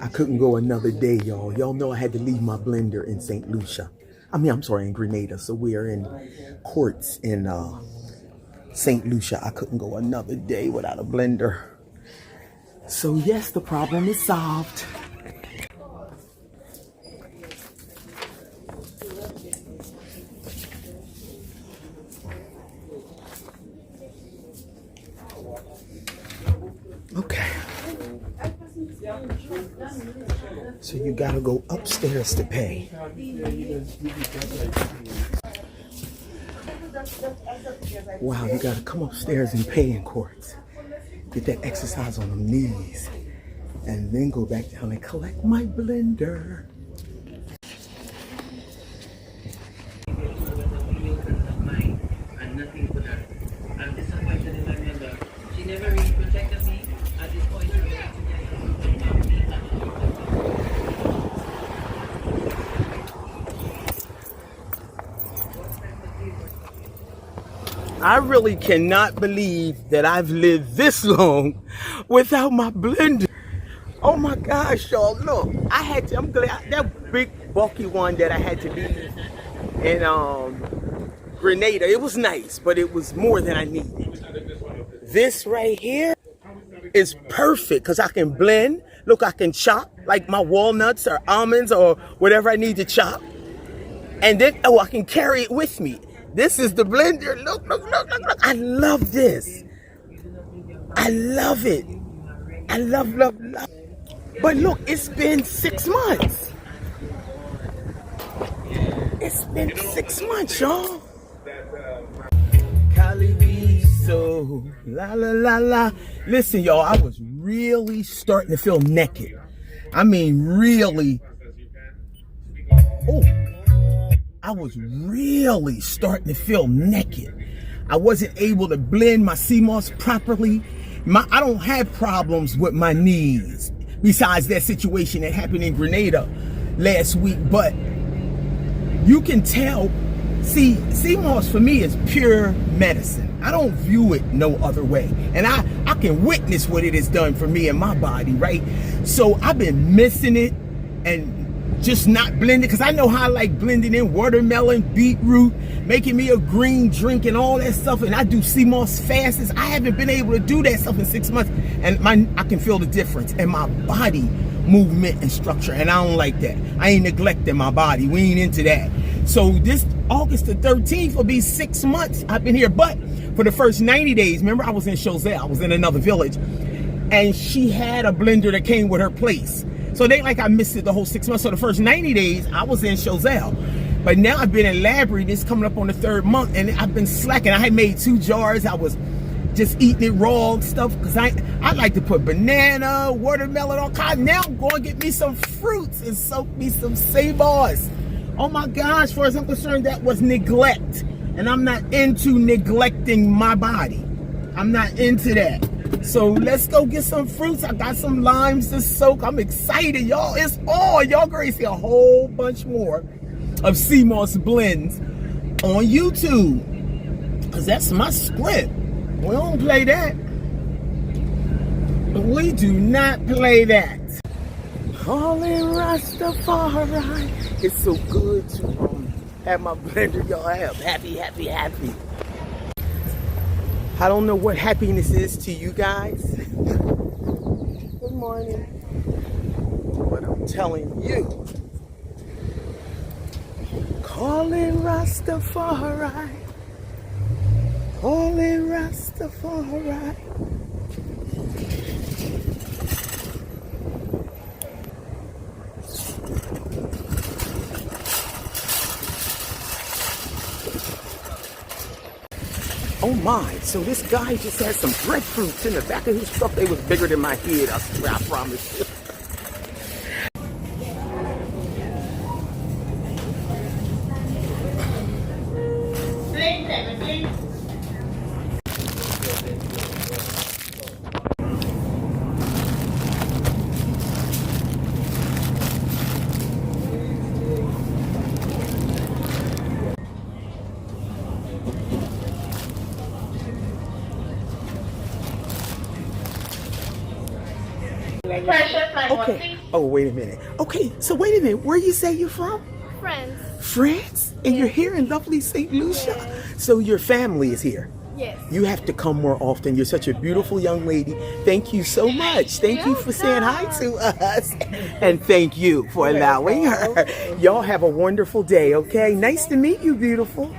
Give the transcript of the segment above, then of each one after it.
I couldn't go another day, y'all. Y'all know I had to leave my blender in St. Lucia. I'm sorry, in Grenada. So we are in courts in St. Lucia. I couldn't go another day without a blender. So yes, the problem is solved. Okay. So you gotta go upstairs to pay. Wow, you gotta come upstairs and pay in court. Get that exercise on them knees. And then go back down and collect my blender. She never really protected me at this point. I really cannot believe that I've lived this long without my blender. Oh my gosh, y'all, look. I'm glad that big bulky one that I had to leave in Grenada, it was nice, but it was more than I needed. This right here is perfect because I can blend. Look, I can chop like my walnuts or almonds or whatever I need to chop. And then, I can carry it with me. This is the blender. Look. I love this. I love it. I love. But look, it's been 6 months. It's been 6 months, y'all. Calibiso, la la la la. Listen, y'all, I was really starting to feel naked. I mean, really. Oh. I was really starting to feel naked. I wasn't able to blend my sea moss properly. I don't have problems with my knees besides that situation that happened in Grenada last week. But you can tell, see, sea moss for me is pure medicine. I don't view it no other way. And I can witness what it has done for me and my body, right? So I've been missing it and just not blending, because I know how I like blending in watermelon, beetroot, making me a green drink and all that stuff. And I do sea moss fasts. I haven't been able to do that stuff in 6 months. And I can feel the difference in my body movement and structure. And I don't like that. I ain't neglecting my body. We ain't into that. So this August the 13th will be 6 months I've been here. But for the first 90 days, remember I was in Choselle. I was in another village. And she had a blender that came with her place. So it ain't like I missed it the whole 6 months. So the first 90 days, I was in Choselle. But now I've been in Labrie. This coming up on the 3rd month. And I've been slacking. I had made 2 jars. I was just eating it raw and stuff. Because I like to put banana, watermelon, all kinds. Now I'm going to get me some fruits and soak me some sea moss. Oh my gosh, as far as I'm concerned, that was neglect. And I'm not into neglecting my body. I'm not into that. So let's go get some fruits. I got some limes to soak. I'm excited, y'all. It's all. Y'all going to see a whole bunch more of sea moss blends on YouTube. Because that's my script. We don't play that. We do not play that. Calling Rastafari. It's so good to have my blender, y'all. I am happy. I don't know what happiness is to you guys. Good morning. But I'm telling you. Calling Rastafari. Calling Rastafari. Oh my, so this guy just had some breadfruits in the back of his truck. They was bigger than my head, I swear, I promise you. Precious, like what, Okay. please? Oh, wait a minute. Okay, so wait a minute. Where you say you're from? Friends. France? And you're here in lovely St. Lucia? Yes. So your family is here? Yes. You have to come more often. You're such a beautiful young lady. Thank you so much. Thank you for saying hi to us. And thank you for allowing her. Y'all have a wonderful day, okay? Nice to meet you, beautiful.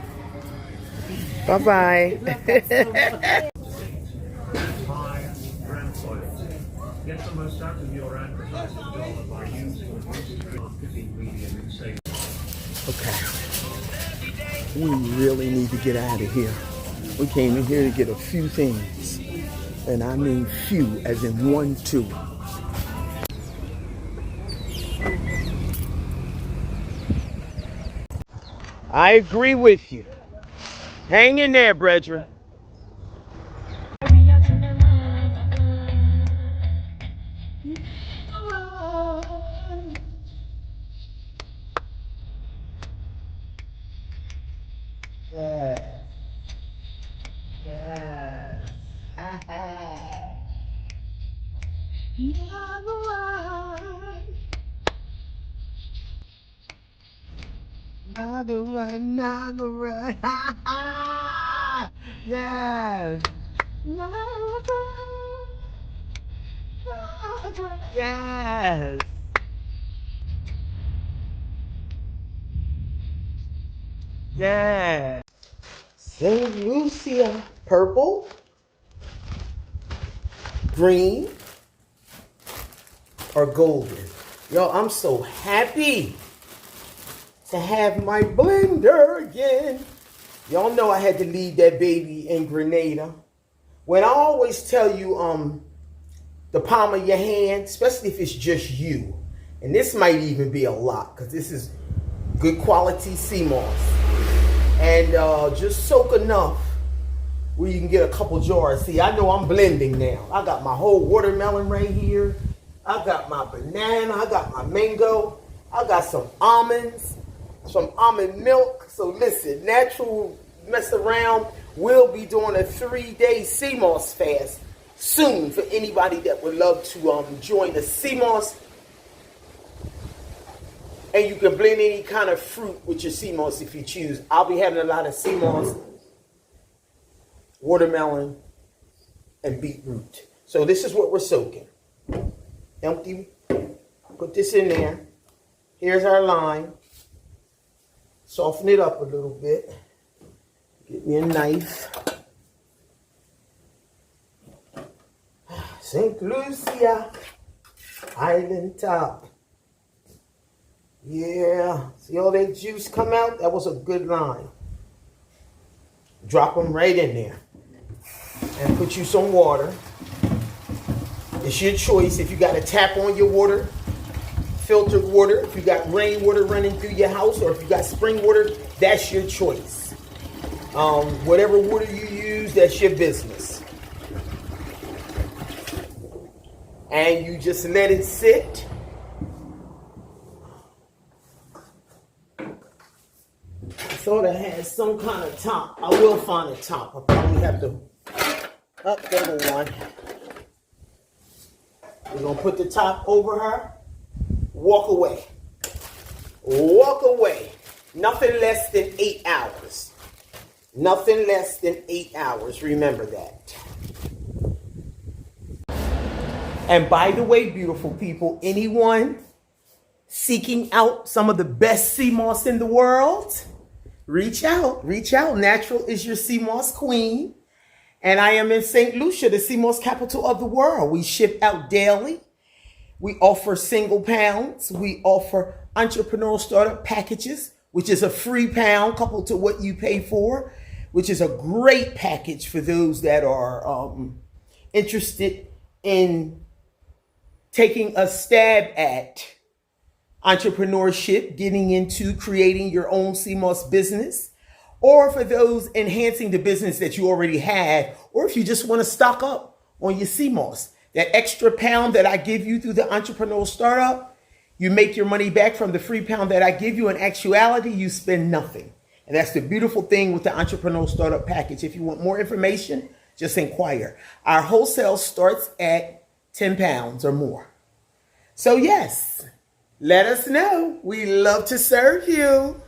Bye-bye. Get the most out of your advertising dollar by using marketing media and saving. Okay. We really need to get out of here. We came in here to get a few things. And I mean few, as in 1, 2. I agree with you. Hang in there, brethren. Yes. Yes. Another run, another run. Yes. Yes. Yes. St. Lucia. Purple, green, or golden. Yo, I'm so happy to have my blender again. Y'all know I had to leave that baby in Grenada. When I always tell you, the palm of your hand, especially if it's just you, and this might even be a lot, because this is good quality sea moss, and just soak enough where you can get a couple jars. See, I know I'm blending now. I got my whole watermelon right here. I got my banana. I got my mango. I got some almonds, some almond milk. So listen, Natural Mess Around will be doing a 3-day sea moss fast soon for anybody that would love to join the sea moss. And you can blend any kind of fruit with your sea moss if you choose. I'll be having a lot of sea moss, watermelon, and beetroot. So this is what we're soaking. Empty, put this in there. Here's our lime. Soften it up a little bit. Get me a knife. St. Lucia, Island Top. Yeah, see all that juice come out? That was a good lime. Drop them right in there. And put you some water. It's your choice if you got to tap on your water, filtered water, if you got rainwater running through your house, or if you got spring water, that's your choice. Whatever water you use, that's your business. And you just let it sit. I thought I had some kind of top. I will find a top. I'll probably have to up the other one. We're going to put the top over her. Walk away. Walk away. Nothing less than 8 hours. Nothing less than 8 hours. Remember that. And by the way, beautiful people, anyone seeking out some of the best sea moss in the world, reach out. Reach out. Natural is your sea moss queen. And I am in St. Lucia, the sea moss capital of the world. We ship out daily. We offer single pounds. We offer entrepreneurial startup packages, which is a free pound coupled to what you pay for, which is a great package for those that are interested in taking a stab at entrepreneurship, getting into creating your own sea moss business, or for those enhancing the business that you already have, or if you just want to stock up on your sea moss. That extra pound that I give you through the entrepreneurial startup, you make your money back from the free pound that I give you. In actuality, you spend nothing. And that's the beautiful thing with the entrepreneurial startup package. If you want more information, just inquire. Our wholesale starts at 10 pounds or more. So yes, let us know. We love to serve you.